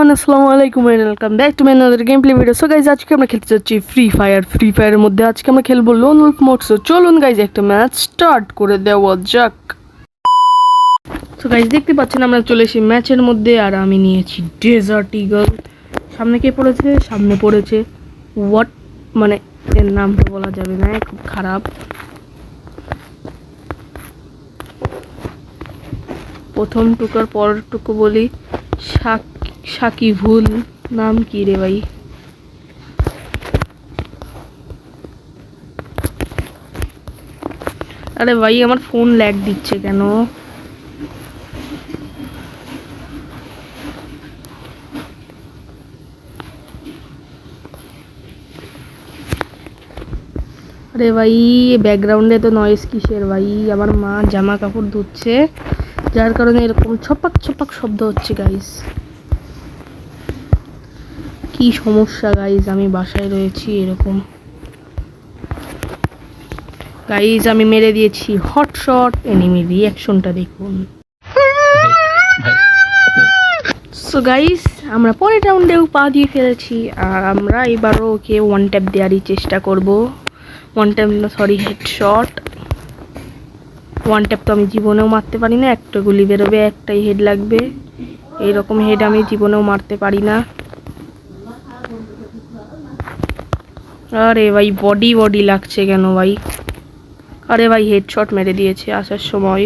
Everyone, আসসালামু আলাইকুম and welcome back to my another game play video. So guys, আজকে আমরা খেলতে যাচ্ছি ফ্রি ফায়ারের মধ্যে আজকে আমরা খেলবো লোন উলফ মোড। সো চলুন গাইজ, একটা ম্যাচ স্টার্ট করে দেওয়া যাক। সো গাইজ, দেখতে পাচ্ছেন আমরা চলে এসেছি ম্যাচের মধ্যে, আর আমি নিয়েছি ডেজার্ট ইগল। সামনে কে পড়েছে? সামনে পড়েছে হোয়াট, মানে এর নামটা বলা যাবে না, খুব খারাপ। প্রথম টুকার পরের টুকু বলি, সাকি ভুল নাম কি রে ভাই? আরে ভাই, আমার ফোন ল্যাগ দিচ্ছে কেন? আরে ভাই, ব্যাকগ্রাউন্ডে তো নয়েজ কিসের ভাই? আমার মা জামা কাপড় ধুচ্ছে, যার কারণে এরকম ছপাক ছপাক শব্দ হচ্ছে গাইস। কি সমস্যা গাইস, আমি বাসায় রয়েছি এরকম। গাইস, আমি মেরে দিয়েছি হটশট, এনিমি রিয়াকশনটা দেখুন। সো গাইস, আমরা পরের রাউন্ডেও পা দিয়ে ফেলেছি, আর আমরা এবারও ওকে ওয়ান ট্যাপ দেওয়ারই চেষ্টা করব। ওয়ান ট্যাপ না, সরি, হেডশট। ওয়ান ট্যাপ তো আমি জীবনেও মারতে পারি না, একটা গুলি বেরোবে, একটাই হেড লাগবে। এইরকম হেড আমি জীবনেও মারতে পারি না। আরে ভাই, বডি লাগছে কেন ভাই? আরে ভাই, হেডশট মেরে দিয়েছে আসার সময়।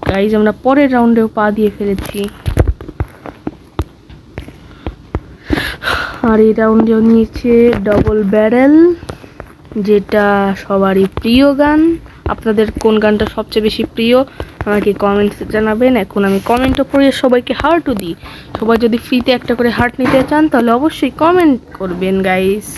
গাইজ, আমরা পরের রাউন্ডেও পা দিয়ে ফেলেছি, আর এই রাউন্ডেও নিয়েছে ডবল ব্যারেল, যেটা সবারই প্রিয় গান। আপনাদের কোন গানটা সবচেয়ে বেশি প্রিয় আমাকে কমেন্টসে জানাবেন। এখন আমি কমেন্টও পড়ে সবাইকে হার্টও দিই। সবাই যদি ফ্রিতে একটা করে হার্ট নিতে চান তাহলে অবশ্যই কমেন্ট করবেন গাইস।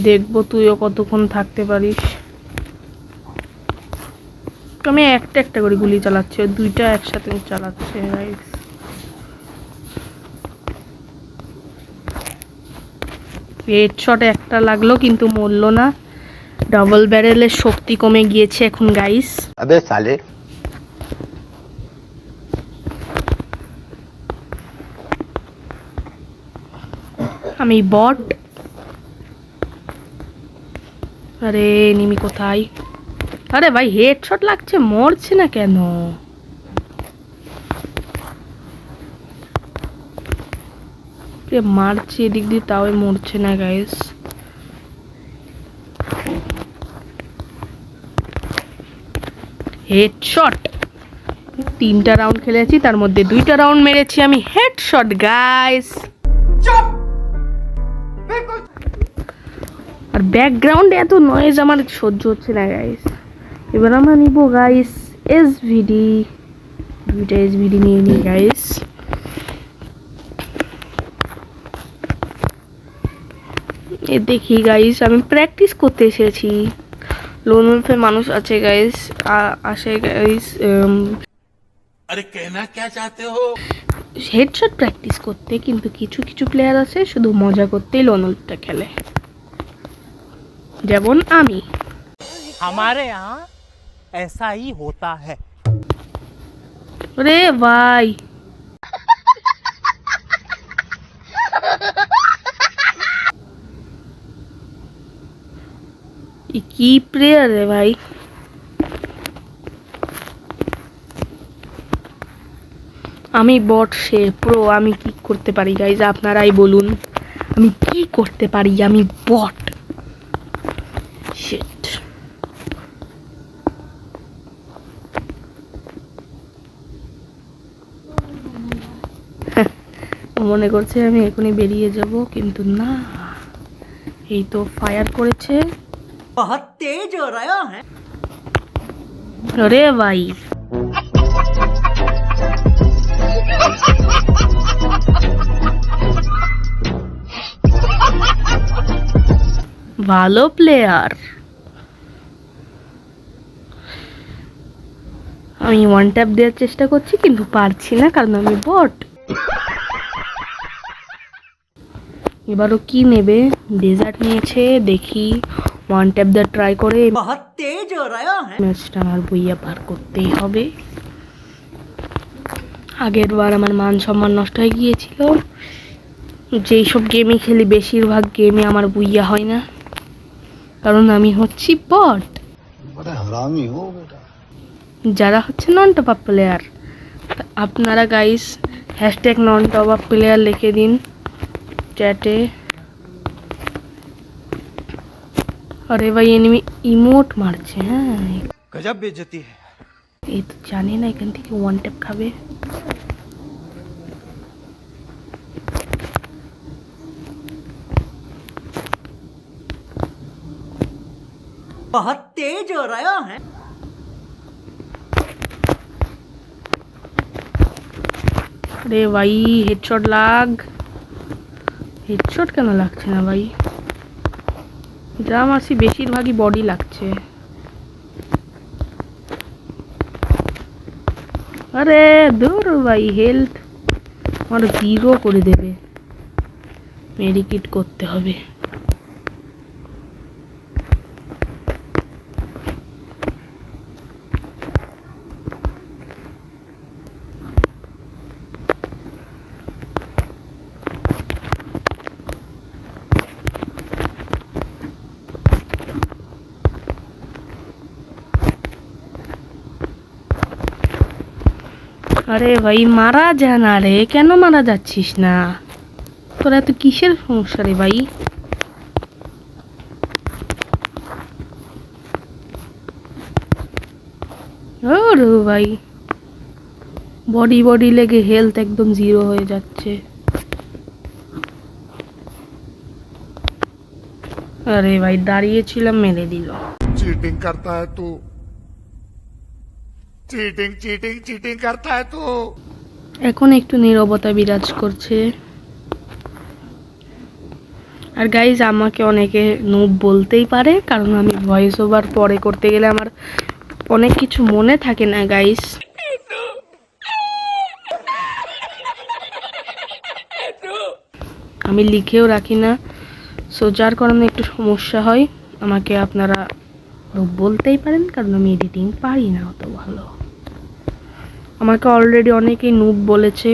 দেখবো তুইও কতক্ষণ থাকতে পারিস। আমি একটা করে গুলি চালাচ্ছি, দুইটা একসাথে চালাচ্ছে গাইস। হেডশটে একটা লাগলো কিন্তু মরলো না। ডাবল ব্যারেলের শক্তি কমে গিয়েছে এখন গাইস। আবে সালে, আমি বট। আরে নিমি কোথায়? আরে ভাই, হেডশট লাগছে, মরছে না কেন? মারছে এদিক দিয়ে, তাও মরছে না গাইস। হেডশট। 3টা রাউন্ড খেলেছি, তার মধ্যে 2টা রাউন্ড মেরেছি আমি হেডশট গাইস। আর ব্যাকগ্রাউন্ডে এত নয়েজ আমার সহ্য হচ্ছে না গাইস। এবার আমরা নিব গাইস এসভিডি, দুইটা এসভিডি নিয়ে নিই গাইস। এ দেখি গাইস, আমি প্র্যাকটিস করতে এসেছি। লোন উলফে মানুষ আছে গাইস, আসে গাইস। अरे कहना क्या चाहते हो? হেডশট প্র্যাকটিস করতে, কিন্তু কিছু কিছু প্লেয়ার আছে শুধু মজা করতেই লোন উলফটা খেলে, যেমন আমি। हमारे यहाँ ऐसा ही होता है। রে ভাই, কি প্লেয়ার রে ভাই? আমি বট, সে প্রো। আমি কি করতে পারি গাইজ, আপনারাই বলুন আমি কি করতে পারি? আমি বট। শিট। মনে করছে আমি এখনই বেরিয়ে যাব, কিন্তু না, এই তো ফায়ার করেছে। बहुत तेज हो रहा है। আরে ভাই, ভালো প্লেয়ার। আমি ওয়ান ট্যাপ দেওয়ার চেষ্টা করছি কিন্তু পারছি না, কারণ আমি বট। এবারও কি নেবে, ডেজার্ট নিয়েছে, দেখি ওয়ান ট্যাপ দা ট্রাই করে बहुत तेज हो रहा है। ম্যাচটা আমার বইয়া পার করতেই হবে। আগের বার আমার মান সম্মান নষ্ট হয়ে গিয়েছিল, যেই সব গেমই খেলি বেশিরভাগ গেমে আমার বুইয়া হয় না, কারণ আমি হচ্ছি বট। যারা হচ্ছে নন টপ আপ প্লেয়ার, আপনারা গাইস হ্যাশট্যাগ নন টপ আপ প্লেয়ার লিখে দিন চ্যাটে। আরে ভাই এনিমি ইমোট মারছে, হ্যাঁ गजब बेइज्जती है। এই তো জানি না এখান থেকে ওয়ান ট্যাপ খাবে। बहुत तेज हो रहा है। আরে ভাই হেডশট লাগ, হেডশট কেন লাগছে না ভাই? যা মারছি বেশিরভাগই বডি লাগছে। আরে দূর ভাই, হেলথ আমার 0 করে দেবে, মেডিকেট করতে হবে। আরে ভাই মারা যা না রে, কেন মারা যাচ্ছিস না? তোরা এত কিসের সমস্যা রে ভাই? ওরে ভাই বডি বডি লেগে হেলথ একদম 0 হয়ে যাচ্ছে। আরে ভাই দাঁড়িয়েছিলাম, মেরে দিল। चीटिंग करता है तू। चीटिंग चीटिंग चीटिंग करता है तू। এখন একটু নীরবতা বিরাজ করছে। আর গাইজ আমাকে অনেকে নুব বলতেই পারে, কারণ আমি ভয়েস ওভার পরে করতে গেলে আমার অনেক কিছু মনে থাকে না গাইজ। আমি লিখেও রাখি না, সো যার কারণে একটু সমস্যা হয়। আমাকে আপনারা নুব বলতেই পারেন, কারণ আমি এডিটিং পারি না অত ভালো। আমাকে অলরেডি অনেকেই নুব বলেছে।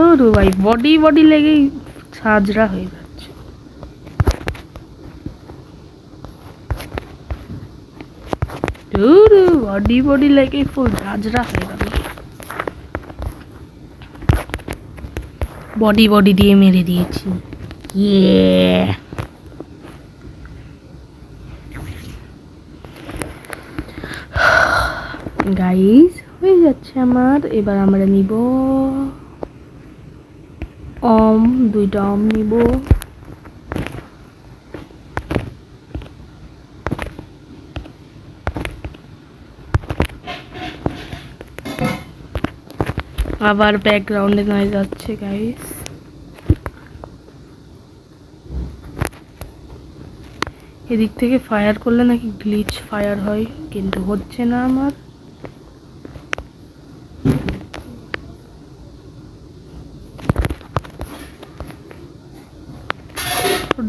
ওরে ভাই বডি বডি লেগেই ঝাঁঝরা হয়ে যাচ্ছে। বডি বডি লেগেই ফুল ঝাঁঝরা হয়ে গেল। বডি বডি দিয়ে মেরে দিয়েছি। ইয়ে গাইস হয়ে যাচ্ছে আমার। এবার আমরা নিব দুইটা নিব। আবার ব্যাকগ্রাউন্ডে নয়েজ যাচ্ছে গাইস। এদিক থেকে ফায়ার করলে নাকি গ্লিচ ফায়ার হয়, কিন্তু হচ্ছে না আমার।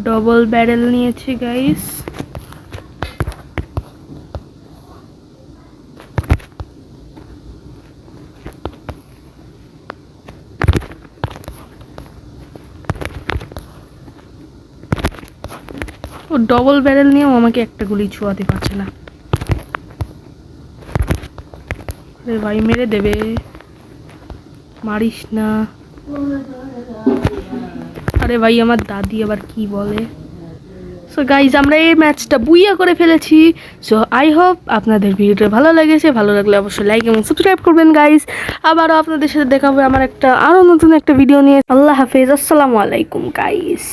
ডবল ব্যারেল নিয়েছে গাইস। ও ডবল ব্যারেল নিয়েও আমাকে একটা গুলি ছোঁয়াতে পারছে না। আরে ভাই মেরে দেবে, মারিস না। আরে ভাই আমার দাদি আবার কি বলে। সো গাইজ আমরা এই ম্যাচটা বুইয়া করে ফেলেছি। সো আই হোপ আপনাদের ভিডিওটা ভালো লেগেছে। ভালো লাগলে অবশ্যই লাইক এবং সাবস্ক্রাইব করবেন গাইজ। আবারও আপনাদের সাথে দেখা হবে আমার একটা আরও নতুন একটা ভিডিও নিয়ে। আল্লাহ হাফেজ, আসসালামু আলাইকুম গাইজ।